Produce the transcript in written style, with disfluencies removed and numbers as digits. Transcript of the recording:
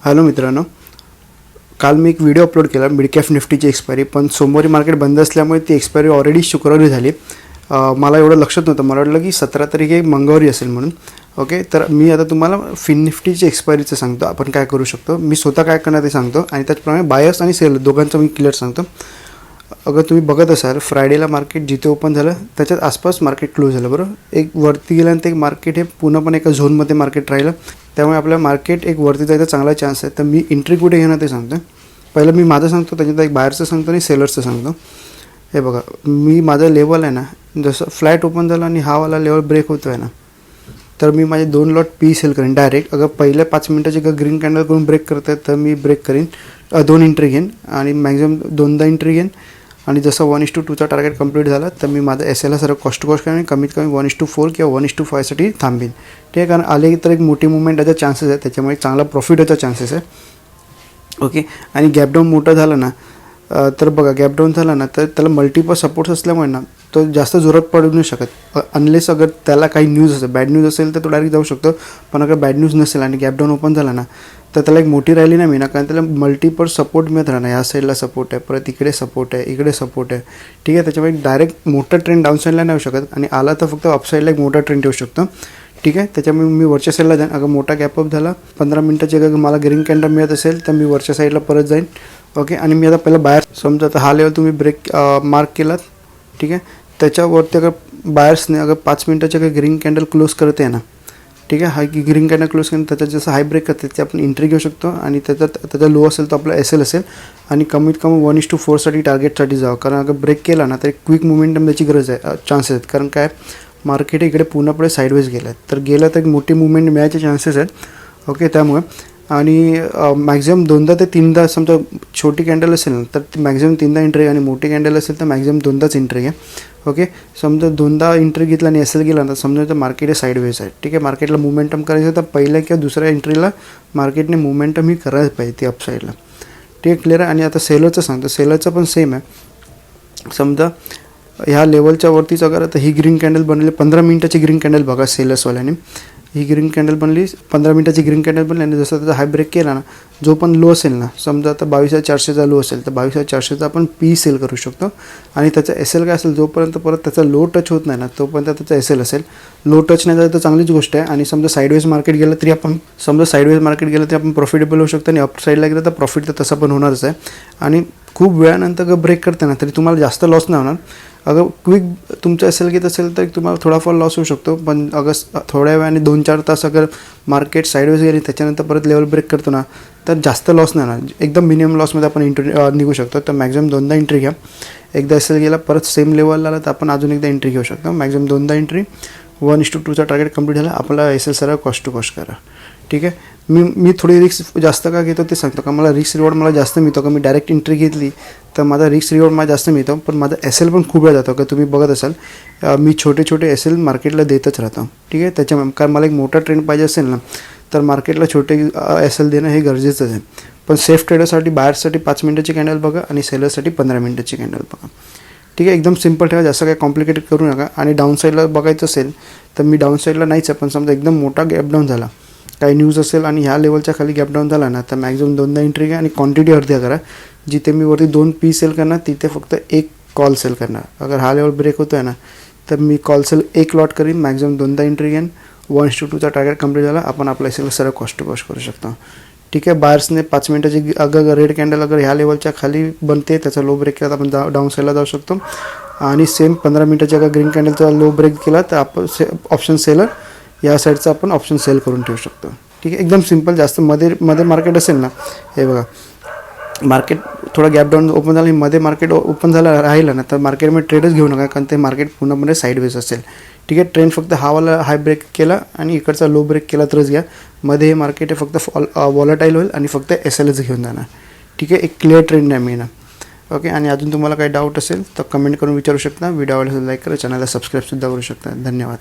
Hello मित्रांनो, काल मी एक व्हिडिओ अपलोड केला मिडकॅप निफ्टीची एक्सपायरी, पण सोमवारी मार्केट बंद असल्यामुळे ती एक्सपायरी ऑलरेडी शुक्रवारी झाली. मला एवढं लक्षात नव्हतं. मला वाटलं की 17 तारीख हे मंगळवारी असेल म्हणून. ओके, तर मी आता तुम्हाला फिन निफ्टीची एक्सपायरीचं सांगतो आपण काय करू शकतो. मी स्वतः काय करणार ते सांगतो आणि त्याचप्रमाणे बायर्स आणि सेलर दोघांचं मी क्लिअर सांगतो. अगर तुम्ही बघत असाल फ्रायडेला मार्केट जिथे ओपन झालं त्याच्यात आसपास मार्केट क्लोज झालं, बरोबर. एक वरती गेल्यानंतर एक मार्केट हे पूर्णपणे एका झोनमध्ये मार्केट राहिलं, त्यामुळे आपल्या मार्केट एक वरती जायचा चांगला चान्स आहे. तर मी एंट्री कुठे घेणार ते सांगतो. पहिलं मी माझं सांगतो, त्याच्यानंतर एक बायरचं सांगतो आणि सेलरचं सांगतो. हे बघा, मी माझं लेवल आहे ना, जसं फ्लॅट ओपन झालं आणि हा वाला लेवल ब्रेक होतो आहे ना, तर मी माझे 2 लॉट पी सेल करेन डायरेक्ट. अगर पहिल्या 5 मिनटाची ग्रीन कॅन्डल करून ब्रेक करत आहे तर मी ब्रेक करीन, 2 एंट्री घेईन आणि मॅक्झिमम 2दा एंट्री घेईन. आणि जसं 1:2चा टार्गेट कंप्लीट झाला तर मी माझं एस एलला सर्व कॉस्ट करेन, कमीत कमी 1:4 किंवा 1:5साठी थांबीन. ठीक आहे, कारण आले तर एक मोठी मुवमेंट याचा चान्सेस आहे, त्याच्यामुळे चांगला प्रॉफिट याचा चान्सेस आहे. ओके, आणि गॅपडाऊन मोठं झालं ना, तर बघा गॅपडाऊन झाला ना तर त्याला मल्टिपल सपोर्ट्स असल्यामुळे ना तो जास्त जोरात पडू नाही शकत, अनलेस अगर त्याला काही न्यूज असेल, बॅड न्यूज असेल तर तो डायरेक्ट जाऊ शकतो. पण अगर बॅड न्यूज नसेल आणि गॅपडाऊन ओपन झाला ना तर त्याला एक मोठी रॅली नाही मिळणार, कारण त्याला मल्टिपल सपोर्ट मिळत राहणार. ह्या साईडला सपोर्ट आहे, परत इकडे सपोर्ट आहे, इकडे सपोर्ट आहे. ठीक आहे, त्याच्यामुळे डायरेक्ट मोठा ट्रेंड डाऊन साईडला नाही येऊ शकत आणि आला तर फक्त अपसाईडला एक मोठा ट्रेंड येऊ शकतो. ठीक आहे, त्याच्यामुळे मी वरच्या साईडला जाईन. अगर मोठा गॅपअप झाला 15 मिनटाची, अगर मला ग्रीन कॅन्डल मिळत असेल तर मी वरच्या साईडला परत जाईन. ओके, आणि मी आता पहिला बाहेर समजा आता हा लेवल तुम्ही ब्रेक मार्क केलात. ठीक आहे, त्याच्यावरती अगर बायर्सने अगर 5 मिनटाची अगर ग्रीन कॅन्डल क्लोज करते ना, ठीक आहे, हा ग्रीन कॅन्डल क्लोज करून त्याच्यात जसं हाय ब्रेक करते ते आपण एंट्री घेऊ शकतो. आणि त्याचा लो असेल तर आपला एस एल असेल आणि कमीत कमी 1:4साठी टार्गेटसाठी जावं, कारण अगर ब्रेक केला ना तर एक क्विक मुवमेंटम त्याची गरज आहे, चान्सेस आहेत. कारण काय मार्केट इकडे पूर्णपणे साईडवेज गेलं आहे, तर गेलं तर एक मोठी मुवमेंट मिळायचे चान्सेस आहेत. ओके, त्यामुळे आणि मॅक्झिमम 2दा ते 3दा समजा छोटी कॅन्डल असेल ना तर मॅक्झिमम 3दा एंट्री आणि मोठी कॅन्डल असेल तर मॅक्झिमम 2दाच एंट्री घ्या. ओके, समजा 2दा एंट्री घेतला आणि एस एल गेला ना समजा तर मार्केट हे साईडवेज आहे. ठीक आहे, मार्केटला मुवमेंटम करायचं तर पहिल्या किंवा दुसऱ्या एंट्रीला मार्केटने मुवमेंटम ही करायला पाहिजे ती अपसाईडला. ठीक आहे, क्लिअर आहे. आणि आता सेलरचं सांगतो, सेलरचं पण सेम आहे. समजा ह्या लेवलच्या वरतीच अगर आता ही ग्रीन कॅन्डल बनली, 15 मिनटाची ग्रीन कॅन्डल बघा सेलर्सवाल्याने, ही ग्रीन कॅन्डल बनली 15 मिनटाची ग्रीन कॅन्डल बनली आणि जसं त्याचा हाय ब्रेक केला ना, जो पण लो असेल ना, समजा आता 22,400चा लो असेल तर 22,400चा आपण पी सेल करू शकतो. आणि त्याचा एस एल काय असेल, जोपर्यंत परत त्याचा लो टच होत नाही ना तोपर्यंत त्याचा एस एल असेल. लो टच नाही झालं तर चांगलीच गोष्ट आहे. आणि समजा साईडवेज मार्केट गेलं तरी आपण प्रॉफिटेबल होऊ शकतो आणि अप साईडला गेलं तर प्रॉफिट तर तसं पण होणारच आहे. आणि खूप वेळानंतर अगर ब्रेक करते ना तरी तुम्हाला जास्त लॉस नाही होणार. अगर क्विक तुमचं एस एल घेत असेल तर तुम्हाला थोडाफार लॉस होऊ शकतो, पण अगर थोड्या वेळाने 2-4 तास अगर मार्केट साईडवेज गेली त्याच्यानंतर परत लेवल ब्रेक करतो ना तर जास्त लॉस नाही होणार, एकदम मिनिमम लॉसमध्ये आपण निघू शकतो. तर मॅक्झिमम 2दा एंट्री घ्या. एकदा एस एल गेला परत सेम लेवलला आला तर आपण अजून एकदा एंट्री घेऊ शकतो. मॅक्झिमम 2दा एंट्री, 1:2चा टार्गेट कंप्लीट झाला, आपला एस एल सर्व कॉस्ट टू कॉस्ट करा. ठीक आहे, मी थोडी रिस्क जास्त का घेतो ते सांगतो. का मला रिस्क रिवॉर्ड मला जास्त मिळतो, का मी डायरेक्ट एंट्री घेतली तर माझा रिस्क रिवॉर्ड मला जास्त मिळतो, पण माझा एस एल पण खूप वेळ जातो. का तुम्ही बघत असाल मी छोटे एस एल मार्केटला देतच राहतो. ठीक आहे, त्याच्यामुळे कारण मला एक मोठा ट्रेंड पाहिजे असेल ना तर मार्केटला छोटे एस एल देणं हे गरजेचंच आहे. पण सेफ ट्रेडरसाठी बायर्ससाठी 5 मिनटाची कॅन्डल बघा आणि सेलरसाठी 15 मिनटाची कॅन्डल बघा. ठीक आहे, एकदम सिम्पल ठेवा, जास्त काही कॉम्प्लिकेटेड करू नका. आणि डाऊन साईडला बघायचं असेल तर मी डाऊन साईडला नाहीच आहे, पण समजा एकदम मोठा गॅपडाऊन झाला, काही न्यूज असेल आणि ह्या लेवलच्या खाली गॅपडाऊन झाला ना तर मॅक्झिमम 2दा एंट्री घ्या आणि क्वांटिटी अर्ध्या करा. जिथे मी वरती 2 पी सेल करणार तिथे फक्त 1 कॉल सेल करणार. अगर हा लेवल ब्रेक होतो आहे ना तर मी कॉल सेल 1 लॉट करीन, मॅक्झिमम 2दा एंट्री घेईन, 1:2चा टार्गेट कंप्लीट झाला, आपण आपला एस एल सर्व कॉस्ट टू कॉस्ट करू शकतो. ठीक आहे, बायर्सने 5 मिनटाची अगर रेड कॅन्डल अगर ह्या लेवलच्या खाली बनते, त्याचा लो ब्रेक केला तर आपण डाऊन साईडला जाऊ शकतो. आणि सेम 15 मिनटाची अगर ग्रीन कॅन्डलचा लो ब्रेक केला तर आपण ऑप्शन सेलर या साईडचा आपण ऑप्शन सेल करून ठेवू शकतो. ठीक आहे, एकदम सिम्पल. जास्त मध्ये मार्केट असेल ना, हे बघा मार्केट थोडा गॅपडाऊन ओपन झाला, मध्ये मार्केट ओपन झाला राहिलं ना तर मार्केटमध्ये ट्रेडच घेऊ नका, कारण ते मार्केट पूर्णपणे साईडवेज असेल. ठीक आहे, ट्रेंड फक्त हावाला हाय ब्रेक केला आणि इकडचा लो ब्रेक केला तरच घ्या. मध्ये हे मार्केट हे फक्त वॉलेटाईल होईल आणि फक्त एस एलच घेऊन जाणार. ठीक आहे, एक क्लिअर ट्रेंड नाही मिळणार. ओके, आणि अजून तुम्हाला काही डाऊट असेल तर कमेंट करून विचारू शकता. व्हिडिओ आवडला लाईक करा, चॅनलला सबस्क्राईबसुद्धा करू शकता. धन्यवाद.